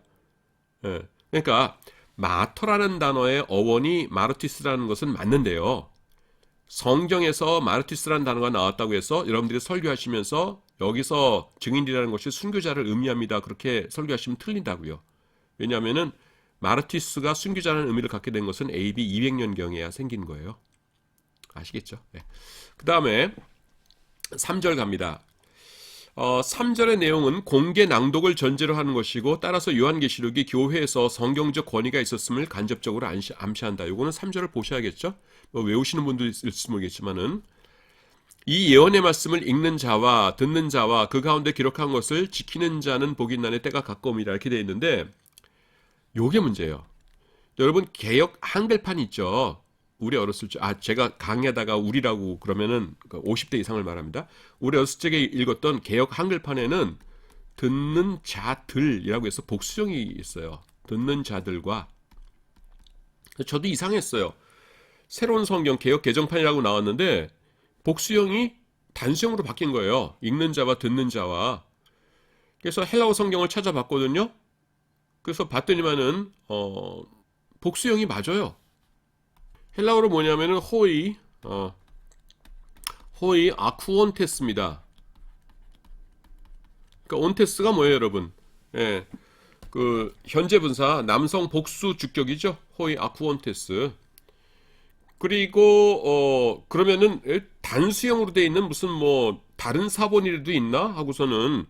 예. 그러니까 마터라는 단어의 어원이 마르티스라는 것은 맞는데요. 성경에서 마르티스라는 단어가 나왔다고 해서 여러분들이 설교하시면서 여기서 증인이라는 것이 순교자를 의미합니다. 그렇게 설교하시면 틀린다고요. 왜냐하면은 마르티스가 순교자라는 의미를 갖게 된 것은 AD 200년경에야 생긴 거예요. 아시겠죠? 네. 그 다음에 3절 갑니다. 3절의 내용은 공개 낭독을 전제로 하는 것이고 따라서 요한계시록이 교회에서 성경적 권위가 있었음을 간접적으로 암시한다. 이거는 3절을 보셔야겠죠? 외우시는 분도 있을지 모르겠지만은 이 예언의 말씀을 읽는 자와 듣는 자와 그 가운데 기록한 것을 지키는 자는 복이 있나니 때가 가까움이라 이렇게 되어 있는데 요게 문제예요. 여러분 개역 한글판 있죠? 우리 어렸을 적, 제가 강의하다가 우리라고 그러면은 50대 이상을 말합니다. 우리 어렸을 적에 읽었던 개역 한글판에는 듣는 자들이라고 해서 복수형이 있어요. 듣는 자들과. 저도 이상했어요. 새로운 성경 개역 개정판이라고 나왔는데 복수형이 단수형으로 바뀐 거예요. 읽는 자와 듣는 자와. 그래서 헬라어 성경을 찾아봤거든요. 그래서 봤더니만은 복수형이 맞아요. 헬라어로 뭐냐면은 호이 아쿠온테스입니다. 그러니까 온테스가 뭐예요, 여러분? 예, 그 현재 분사 남성 복수 주격이죠. 호이 아쿠온테스. 그리고 그러면은 단수형으로 돼 있는 무슨 뭐 다른 사본이라도 있나 하고서는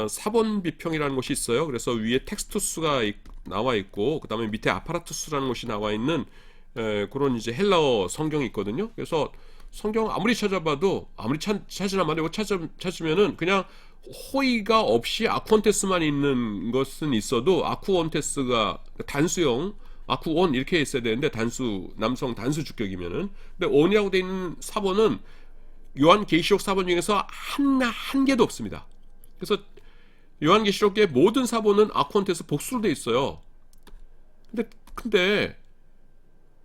사본 비평이라는 것이 있어요. 그래서 위에 텍스투스가 나와 있고 그다음에 밑에 아파라투스라는 것이 나와 있는 그런 이제 헬라어 성경이 있거든요. 그래서 성경 아무리 찾아봐도 아무리 찾으나 말이고 찾으면은 그냥 호의가 없이 아쿠온테스만 있는 것은 있어도 아쿠온테스가 단수형 아쿠온 이렇게 있어야 되는데 단수 남성 단수 주격이면은 근데 온이라고 돼 있는 사본은 요한계시록 사본 중에서 한 개도 없습니다. 그래서 요한계시록의 모든 사본은 아쿠온테스 복수로 돼 있어요. 근데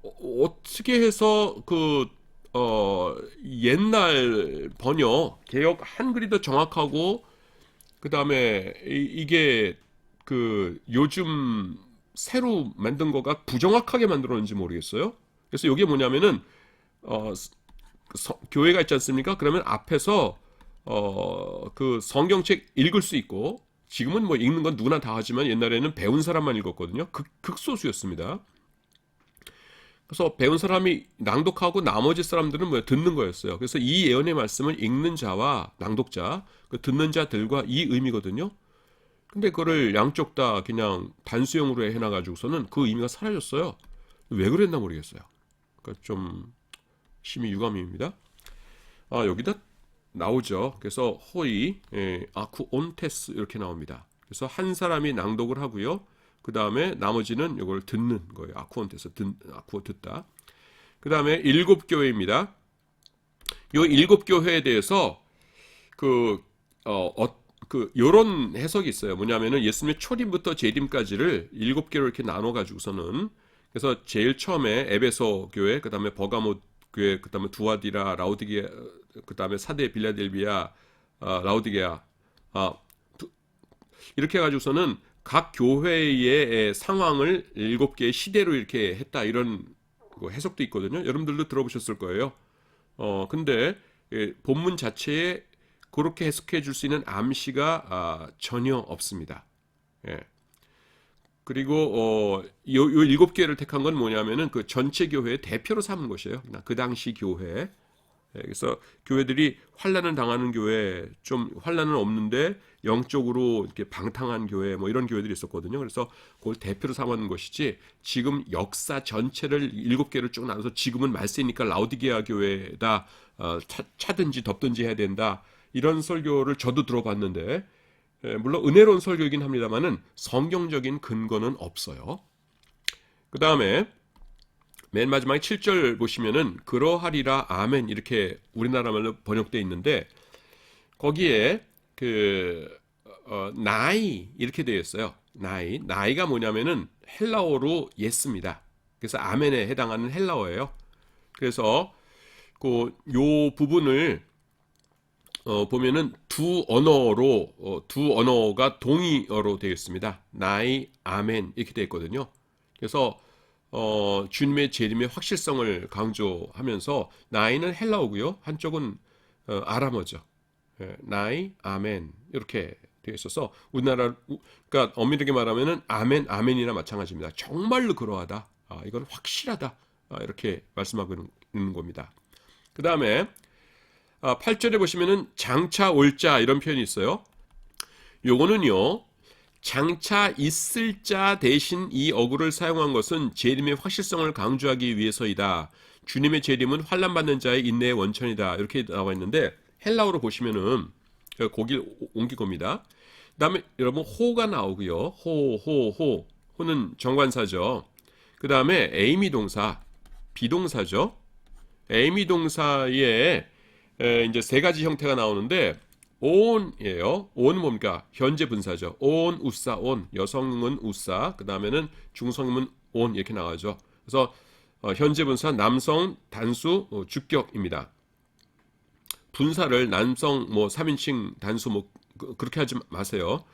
어떻게 해서 옛날 번역 개역 한글이 더 정확하고 그 다음에 이게 요즘 새로 만든 거가 부정확하게 만들었는지 모르겠어요. 그래서 이게 뭐냐면은 교회가 있지 않습니까? 그러면 앞에서 그 성경책 읽을 수 있고 지금은 뭐 읽는 건 누구나 다 하지만 옛날에는 배운 사람만 읽었거든요. 극소수였습니다. 그래서 배운 사람이 낭독하고 나머지 사람들은 뭐 듣는 거였어요. 그래서 이 예언의 말씀을 읽는 자와 낭독자, 그 듣는 자들과 이 의미거든요. 근데 그거를 양쪽 다 그냥 단수형으로 해놔가지고서는 그 의미가 사라졌어요. 왜 그랬나 모르겠어요. 그러니까 좀 심히 유감입니다. 여기다 나오죠. 그래서 호이, 아쿠온테스 이렇게 나옵니다. 그래서 한 사람이 낭독을 하고요. 그 다음에 나머지는 이걸 듣는 거예요. 아쿠온테스, 아쿠 듣다. 그 다음에 일곱 교회입니다. 이 일곱 교회에 대해서 요런 해석이 있어요. 뭐냐면은 예수님의 초림부터 재림까지를 일곱 개로 이렇게 나눠 가지고서는, 그래서 제일 처음에 에베소 교회, 그 다음에 버가모 교회, 그 다음에 두아디라, 라우디게아, 그 다음에 사대 빌라델비아, 라우디게아, 이렇게 해가지고서는 각 교회의 상황을 일곱 개의 시대로 이렇게 했다, 이런 해석도 있거든요. 여러분들도 들어보셨을 거예요. 근데 본문 자체에 그렇게 해석해 줄 수 있는 암시가 전혀 없습니다. 예. 그리고 요 일곱 개를 택한 건 뭐냐면은 그 전체 교회의 대표로 삼은 것이에요. 그 당시 교회. 예, 그래서 교회들이 환난을 당하는 교회, 좀 환난은 없는데 영적으로 이렇게 방탕한 교회, 뭐 이런 교회들이 있었거든요. 그래서 그걸 대표로 삼은 것이지, 지금 역사 전체를 일곱 개를 쭉 나눠서 지금은 말세니까 라우디게아 교회다, 차든지 덮든지 해야 된다, 이런 설교를 저도 들어봤는데, 물론 은혜로운 설교이긴 합니다만은 성경적인 근거는 없어요. 그 다음에 맨 마지막에 7절 보시면은 그러하리라 아멘 이렇게 우리나라 말로 번역되어 있는데, 거기에 나이 이렇게 되어 있어요. 나이가 뭐냐면은 헬라어로 예스입니다. 그래서 아멘에 해당하는 헬라어예요. 그래서 요 부분을 보면은 두 언어가 동의어로 되어 있습니다. 나이, 아멘 이렇게 되어 있거든요. 그래서 주님의 재림의 확실성을 강조하면서, 나이는 헬라어고요, 한쪽은 아람어죠. 나이, 아멘 이렇게 되어 있어서 우리나라, 그러니까 엄밀하게 말하면은 아멘, 아멘이나 마찬가지입니다. 정말로 그러하다, 이건 확실하다, 이렇게 말씀하고 있는 겁니다. 그 다음에 8절에 보시면은 장차 올자 이런 표현이 있어요. 요거는요, 장차 있을 자 대신 이 어구를 사용한 것은 재림의 확실성을 강조하기 위해서이다. 주님의 재림은 환난받는 자의 인내의 원천이다, 이렇게 나와 있는데, 헬라어로 보시면은 거길 옮길 겁니다. 그 다음에 여러분 호가 나오고요. 호는 정관사죠. 그 다음에 에이미 동사, 비동사죠. 에이미 동사에 이제 세 가지 형태가 나오는데, on이에요. on 뭡니까? 현재 분사죠. on, 우사, on. 여성은 우사, 그 다음에는 중성은 on 이렇게 나가죠. 그래서 현재 분사 남성 단수 주격입니다. 분사를 남성 3인칭 단수 그렇게 하지 마세요.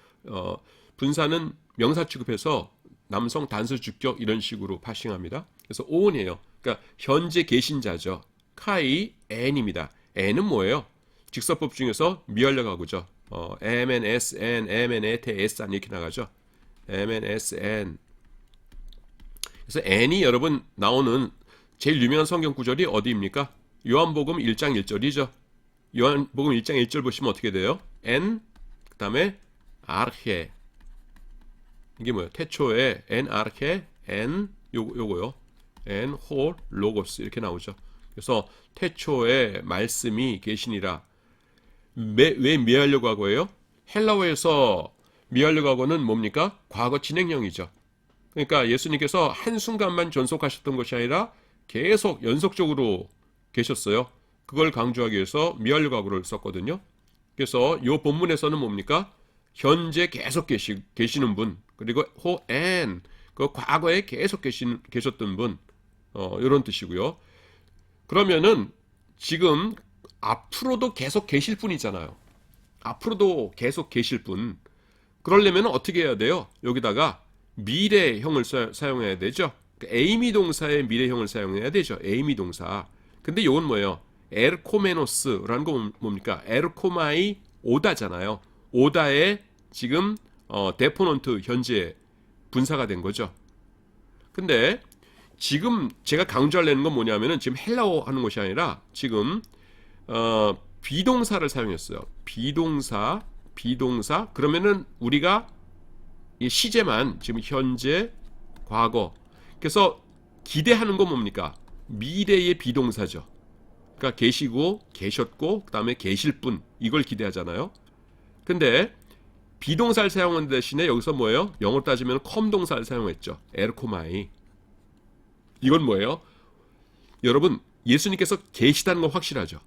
분사는 명사 취급해서 남성 단수 주격 이런 식으로 파싱합니다. 그래서 on이에요. 그러니까 현재 계신자죠. 카이 n입니다. n은 뭐예요? 직설법 중에서 미완료 가구죠. mn, sn, mn, sn 이렇게 나가죠. mn, sn. 그래서 n이 여러분 나오는 제일 유명한 성경 구절이 어디입니까? 요한복음 1장 1절이죠. 요한복음 1장 1절 보시면 어떻게 돼요? n, 그 다음에 아르헤. 이게 뭐예요? 태초에 n 아르헤, n 요거요. n 호 로고스 이렇게 나오죠. 그래서 태초에 말씀이 계시니라. 왜 미완료 과거예요? 헬라어에서 미완료 과거는 뭡니까? 과거 진행형이죠. 그러니까 예수님께서 한순간만 존속하셨던 것이 아니라 계속 연속적으로 계셨어요. 그걸 강조하기 위해서 미완료 과거를 썼거든요. 그래서 이 본문에서는 뭡니까? 현재 계속 계시는 분, 그리고 호엔, 그 과거에 계속 계셨던 분, 이런 뜻이고요. 그러면은 지금 앞으로도 계속 계실 분이잖아요. 앞으로도 계속 계실 분. 그러려면 어떻게 해야 돼요? 여기다가 미래형을 사용해야 되죠. 에이미 동사의 미래형을 사용해야 되죠. 에이미 동사. 근데 이건 뭐예요? 에르코메노스라는 거 뭡니까? 에르코마이 오다잖아요. 오다의 지금 데포넌트 현재 분사가 된 거죠. 근데 지금 제가 강조하려는 건 뭐냐면은 지금 헬라어 하는 것이 아니라 지금 비동사를 사용했어요. 비동사 그러면은 우리가 이 시제만 지금 현재, 과거. 그래서 기대하는 건 뭡니까? 미래의 비동사죠. 그러니까 계시고 계셨고 그다음에 계실 분 이걸 기대하잖아요. 근데 비동사를 사용한 대신에 여기서 뭐예요? 영어로 따지면 컴 동사를 사용했죠. 에르코마이. 이건 뭐예요? 여러분 예수님께서 계시다는 건 확실하죠.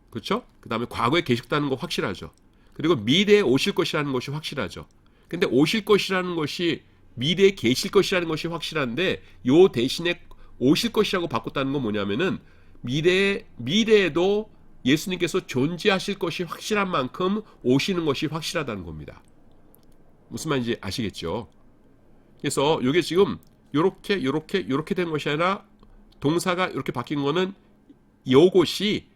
그렇죠? 그다음에 과거에 계셨다는 건 확실하죠. 그리고 미래에 오실 것이라는 것이 확실하죠. 근데 오실 것이라는 것이 미래에 계실 것이라는 것이 확실한데 요 대신에 오실 것이라고 바꿨다는 건 뭐냐면은 미래에도 예수님께서 존재하실 것이 확실한 만큼 오시는 것이 확실하다는 겁니다. 무슨 말인지 아시겠죠? 그래서 이게 지금 요렇게 된 것이 아니라 동사가 이렇게 바뀐 거는 요것이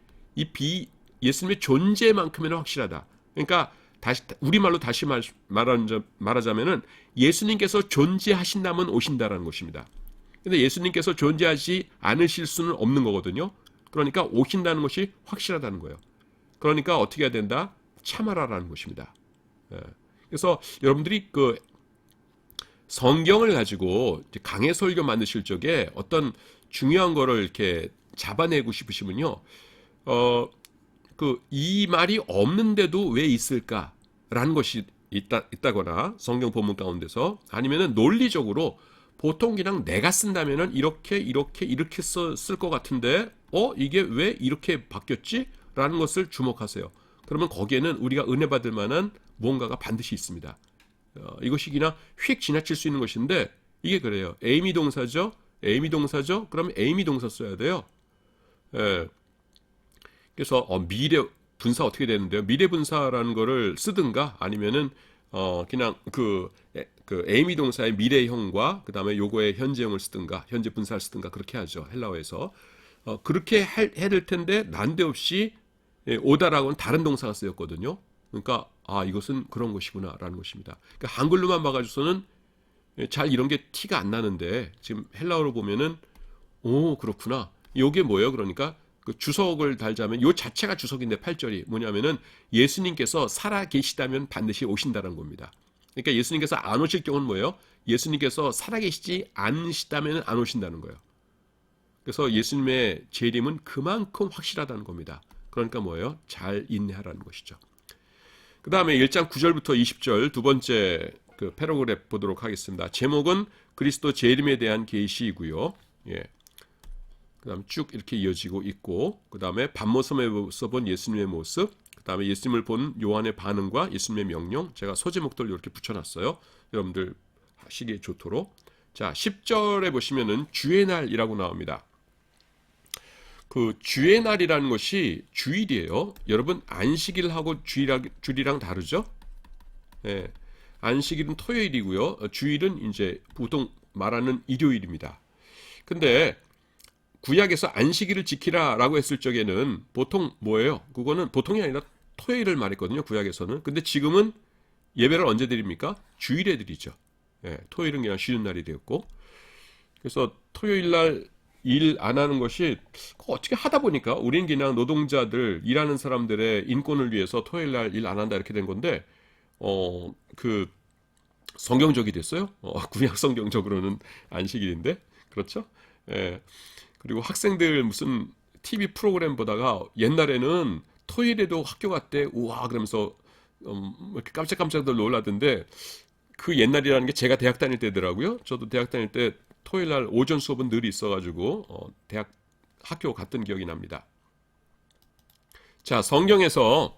예수님의 존재만큼이나 확실하다. 그러니까 우리말로 다시 말하자면은 예수님께서 존재하신다면 오신다라는 것입니다. 근데 예수님께서 존재하지 않으실 수는 없는 거거든요. 그러니까 오신다는 것이 확실하다는 거예요. 그러니까 어떻게 해야 된다? 참아라라는 것입니다. 그래서 여러분들이 그 성경을 가지고 강해 설교 만드실 적에 어떤 중요한 거를 이렇게 잡아내고 싶으시면요. 이 말이 없는데도 왜 있을까라는 것이 있다거나 성경 본문 가운데서 아니면은 논리적으로 보통 그냥 내가 쓴다면은 이렇게 쓸 것 같은데 이게 왜 이렇게 바뀌었지? 라는 것을 주목하세요. 그러면 거기에는 우리가 은혜 받을 만한 뭔가가 반드시 있습니다. 이것이 그냥 휙 지나칠 수 있는 것인데 이게 그래요. 에이미 동사죠. 그럼 에이미 동사 써야 돼요. 예. 그래서 미래 분사 어떻게 되는데요? 미래 분사라는 거를 쓰든가 아니면은 그냥 그 에이미 동사의 미래형과 그다음에 요거의 현재형을 쓰든가 현재 분사를 쓰든가 그렇게 하죠. 헬라어에서. 그렇게 해야 될 텐데 난데없이 오다라고는 다른 동사가 쓰였거든요. 그러니까 이것은 그런 것이구나라는 것입니다. 그러니까 한글로만 봐가지고서는 잘 이런 게 티가 안 나는데 지금 헬라어로 보면은 그렇구나. 이게 뭐예요? 그러니까 그 주석을 달자면 요 자체가 주석인데 8절이 뭐냐면은 예수님께서 살아 계시다면 반드시 오신다는 겁니다. 그러니까 예수님께서 안 오실 경우는 뭐예요? 예수님께서 살아 계시지 않으시다면 안 오신다는 거예요. 그래서 예수님의 재림은 그만큼 확실하다는 겁니다. 그러니까 뭐예요? 잘 인내하라는 것이죠. 그 다음에 1장 9절부터 20절 두 번째 그 패러그래프 보도록 하겠습니다. 제목은 그리스도 재림에 대한 계시이고요. 예. 그 다음 쭉 이렇게 이어지고 있고 그 다음에 밤모섬에서 본 예수님의 모습 그 다음에 예수님을 본 요한의 반응과 예수님의 명령 제가 소제목들 이렇게 붙여놨어요. 여러분들 하시기에 좋도록. 자 10절에 보시면은 주의 날이라고 나옵니다. 그 주의 날이라는 것이 주일이에요. 여러분 안식일하고 주일이랑 다르죠? 예. 안식일은 토요일이고요. 주일은 이제 보통 말하는 일요일입니다. 근데 구약에서 안식일을 지키라라고 했을 적에는 보통 뭐예요? 그거는 보통이 아니라 토요일을 말했거든요. 구약에서는. 근데 지금은 예배를 언제 드립니까? 주일에 드리죠. 예, 토요일은 그냥 쉬는 날이 되었고. 그래서 토요일 날 일 안 하는 것이 어떻게 하다 보니까 우린 그냥 노동자들 일하는 사람들의 인권을 위해서 토요일 날 일 안 한다 이렇게 된 건데 그 성경적이 됐어요. 구약 성경적으로는 안식일인데 그렇죠? 예. 그리고 학생들 무슨 TV 프로그램 보다가 옛날에는 토요일에도 학교 갔대 우와 그러면서 이렇게 깜짝깜짝들 놀라던데 그 옛날이라는 게 제가 대학 다닐 때더라고요. 저도 대학 다닐 때 토요일 날 오전 수업은 늘 있어가지고 대학 학교 갔던 기억이 납니다. 자 성경에서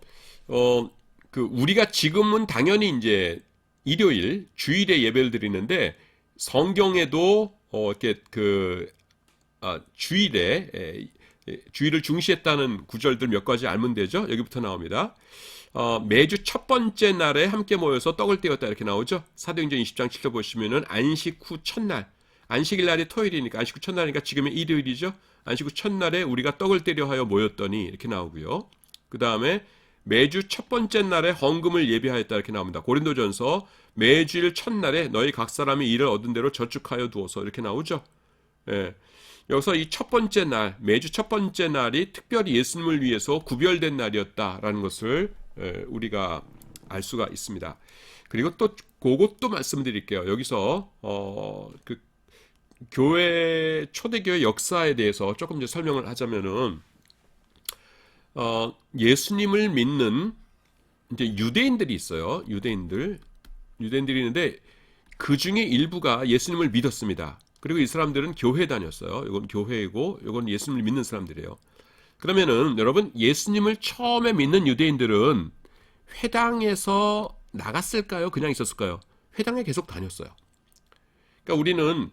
그 우리가 지금은 당연히 이제 일요일 주일에 예배를 드리는데 성경에도 이렇게 그 주일을 중시했다는 구절들 몇 가지 알면 되죠. 여기부터 나옵니다. 매주 첫 번째 날에 함께 모여서 떡을 떼었다 이렇게 나오죠. 사도행전 20장 7절 보시면은 안식 후 첫날 안식일 날이 토요일이니까 안식 후 첫날이니까 지금의 일요일이죠. 안식 후 첫날에 우리가 떡을 떼려 하여 모였더니 이렇게 나오고요. 그 다음에 매주 첫 번째 날에 헌금을 예비하였다 이렇게 나옵니다. 고린도전서 매주일 첫날에 너희 각 사람이 일을 얻은 대로 저축하여 두어서 이렇게 나오죠. 예. 여기서 이 첫 번째 날, 매주 첫 번째 날이 특별히 예수님을 위해서 구별된 날이었다라는 것을 우리가 알 수가 있습니다. 그리고 또 그것도 말씀드릴게요. 여기서 그 교회 초대교회 역사에 대해서 조금 이제 설명을 하자면은 예수님을 믿는 이제 유대인들이 있어요. 유대인들이 있는데 그 중에 일부가 예수님을 믿었습니다. 그리고 이 사람들은 교회 다녔어요. 이건 교회이고 이건 예수님을 믿는 사람들이에요. 그러면은 여러분 예수님을 처음에 믿는 유대인들은 회당에서 나갔을까요? 그냥 있었을까요? 회당에 계속 다녔어요. 그러니까 우리는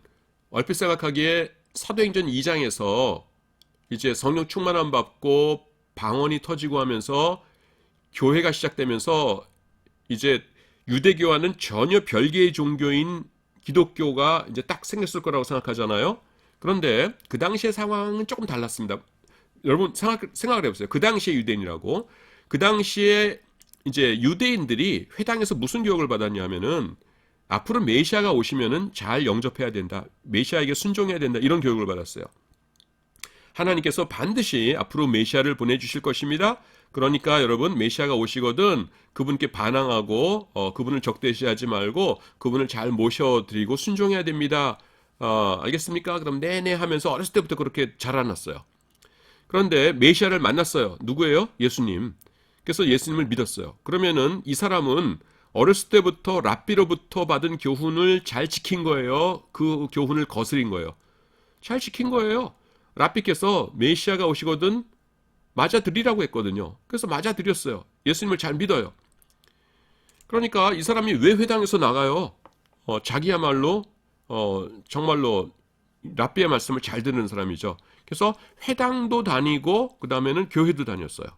얼핏 생각하기에 사도행전 2장에서 이제 성령 충만함 받고 방언이 터지고 하면서 교회가 시작되면서 이제 유대교와는 전혀 별개의 종교인 기독교가 이제 딱 생겼을 거라고 생각하잖아요. 그런데 그 당시의 상황은 조금 달랐습니다. 여러분 생각을 해보세요. 그 당시의 유대인이라고. 그 당시에 이제 유대인들이 회당에서 무슨 교육을 받았냐면은 앞으로 메시아가 오시면은 잘 영접해야 된다. 메시아에게 순종해야 된다. 이런 교육을 받았어요. 하나님께서 반드시 앞으로 메시아를 보내주실 것입니다. 그러니까 여러분 메시아가 오시거든 그분께 반항하고 그분을 적대시하지 말고 그분을 잘 모셔드리고 순종해야 됩니다. 알겠습니까? 그럼 네네 하면서 어렸을 때부터 그렇게 자라났어요. 그런데 메시아를 만났어요. 누구예요? 예수님. 그래서 예수님을 믿었어요. 그러면은 이 사람은 어렸을 때부터 랍비로부터 받은 교훈을 잘 지킨 거예요. 그 교훈을 거스린 거예요. 잘 지킨 거예요. 랍비께서 메시아가 오시거든 맞아들이라고 했거든요. 그래서 맞아들였어요. 예수님을 잘 믿어요. 그러니까 이 사람이 왜 회당에서 나가요? 자기야말로 정말로 랍비의 말씀을 잘 듣는 사람이죠. 그래서 회당도 다니고 그 다음에는 교회도 다녔어요.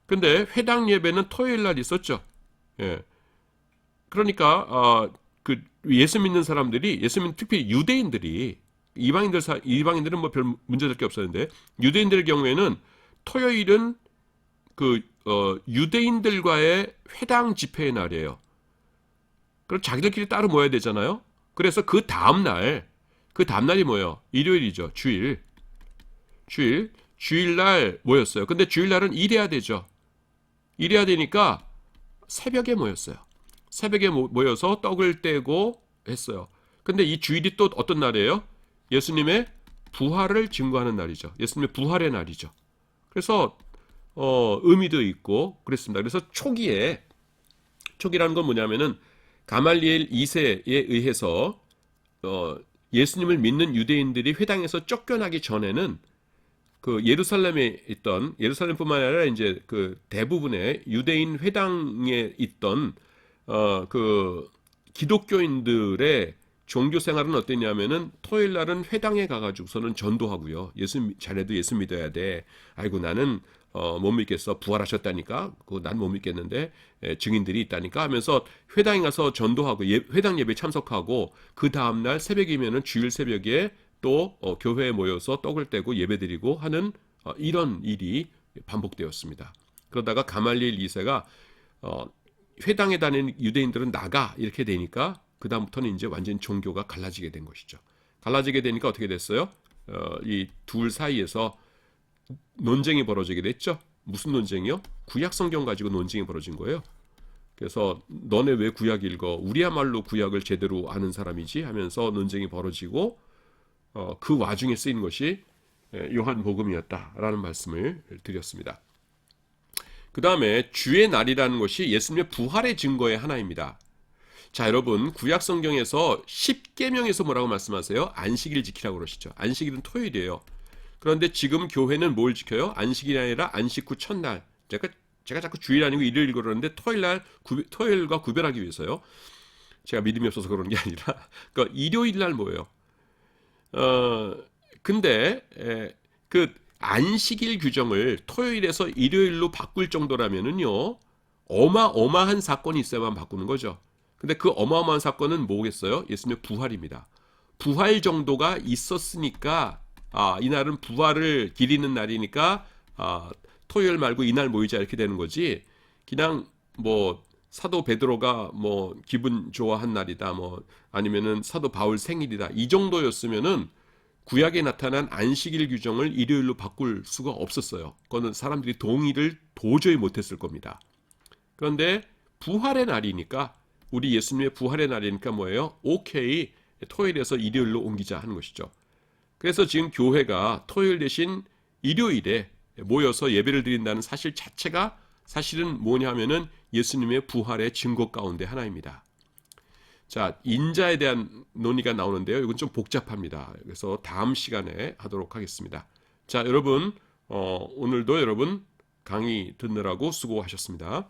근데 회당 예배는 토요일 날 있었죠. 예. 그러니까 그 예수 믿는 사람들이 예수 믿는 특히 유대인들이 이방인들은 뭐 별 문제될 게 없었는데 유대인들의 경우에는 토요일은 그 유대인들과의 회당 집회의 날이에요. 그럼 자기들끼리 따로 모여야 되잖아요. 그래서 그 다음 날이 뭐예요? 일요일이죠. 주일날 모였어요. 근데 주일날은 일해야 되죠. 일해야 되니까 새벽에 모였어요. 새벽에 모여서 떡을 떼고 했어요. 근데 이 주일이 또 어떤 날이에요? 예수님의 부활을 증거하는 날이죠. 예수님의 부활의 날이죠. 그래서 의미도 있고 그랬습니다. 그래서 초기라는 건 뭐냐면은 가말리엘 2세에 의해서 예수님을 믿는 유대인들이 회당에서 쫓겨나기 전에는 그 예루살렘뿐만 아니라 이제 그 대부분의 유대인 회당에 있던 그 기독교인들의 종교 생활은 어땠냐면은 토요일 날은 회당에 가가지고서는 전도하고요. 자네도 예수 믿어야 돼. 아이고 나는 못 믿겠어. 부활하셨다니까. 난 못 믿겠는데 증인들이 있다니까 하면서 회당에 가서 전도하고 회당 예배 참석하고 그 다음 날 새벽이면은 주일 새벽에 또 교회에 모여서 떡을 떼고 예배드리고 하는 이런 일이 반복되었습니다. 그러다가 가말리엘 2세가 회당에 다니는 유대인들은 나가 이렇게 되니까 그 다음부터는 이제 완전 종교가 갈라지게 된 것이죠. 갈라지게 되니까 어떻게 됐어요? 이 둘 사이에서 논쟁이 벌어지게 됐죠. 무슨 논쟁이요? 구약 성경 가지고 논쟁이 벌어진 거예요. 그래서 너네 왜 구약 읽어? 우리야말로 구약을 제대로 아는 사람이지 하면서 논쟁이 벌어지고 그 와중에 쓰인 것이 요한복음이었다라는 말씀을 드렸습니다. 그 다음에 주의 날이라는 것이 예수님의 부활의 증거의 하나입니다. 자, 여러분 구약 성경에서 10계명에서 뭐라고 말씀하세요? 안식일 지키라고 그러시죠. 안식일은 토요일이에요. 그런데 지금 교회는 뭘 지켜요? 안식일이 아니라 안식 후 첫날. 제가 자꾸 주일 아니고 일요일 그러는데 토요일과 구별하기 위해서요. 제가 믿음이 없어서 그런 게 아니라 그러니까 일요일 날 뭐예요? 근데 그 안식일 규정을 토요일에서 일요일로 바꿀 정도라면은요. 어마어마한 사건이 있어야만 바꾸는 거죠. 근데 그 어마어마한 사건은 뭐겠어요? 예수님의 부활입니다. 부활 정도가 있었으니까 이날은 부활을 기리는 날이니까 토요일 말고 이날 모이자 이렇게 되는 거지. 그냥 뭐 사도 베드로가 뭐 기분 좋아한 날이다 뭐 아니면은 사도 바울 생일이다 이 정도였으면은 구약에 나타난 안식일 규정을 일요일로 바꿀 수가 없었어요. 그거는 사람들이 동의를 도저히 못했을 겁니다. 그런데 부활의 날이니까 우리 예수님의 부활의 날이니까 뭐예요? 오케이 토요일에서 일요일로 옮기자 하는 것이죠. 그래서 지금 교회가 토요일 대신 일요일에 모여서 예배를 드린다는 사실 자체가 사실은 뭐냐 하면은 예수님의 부활의 증거 가운데 하나입니다. 자, 인자에 대한 논의가 나오는데요. 이건 좀 복잡합니다. 그래서 다음 시간에 하도록 하겠습니다. 자, 여러분, 오늘도 여러분 강의 듣느라고 수고하셨습니다.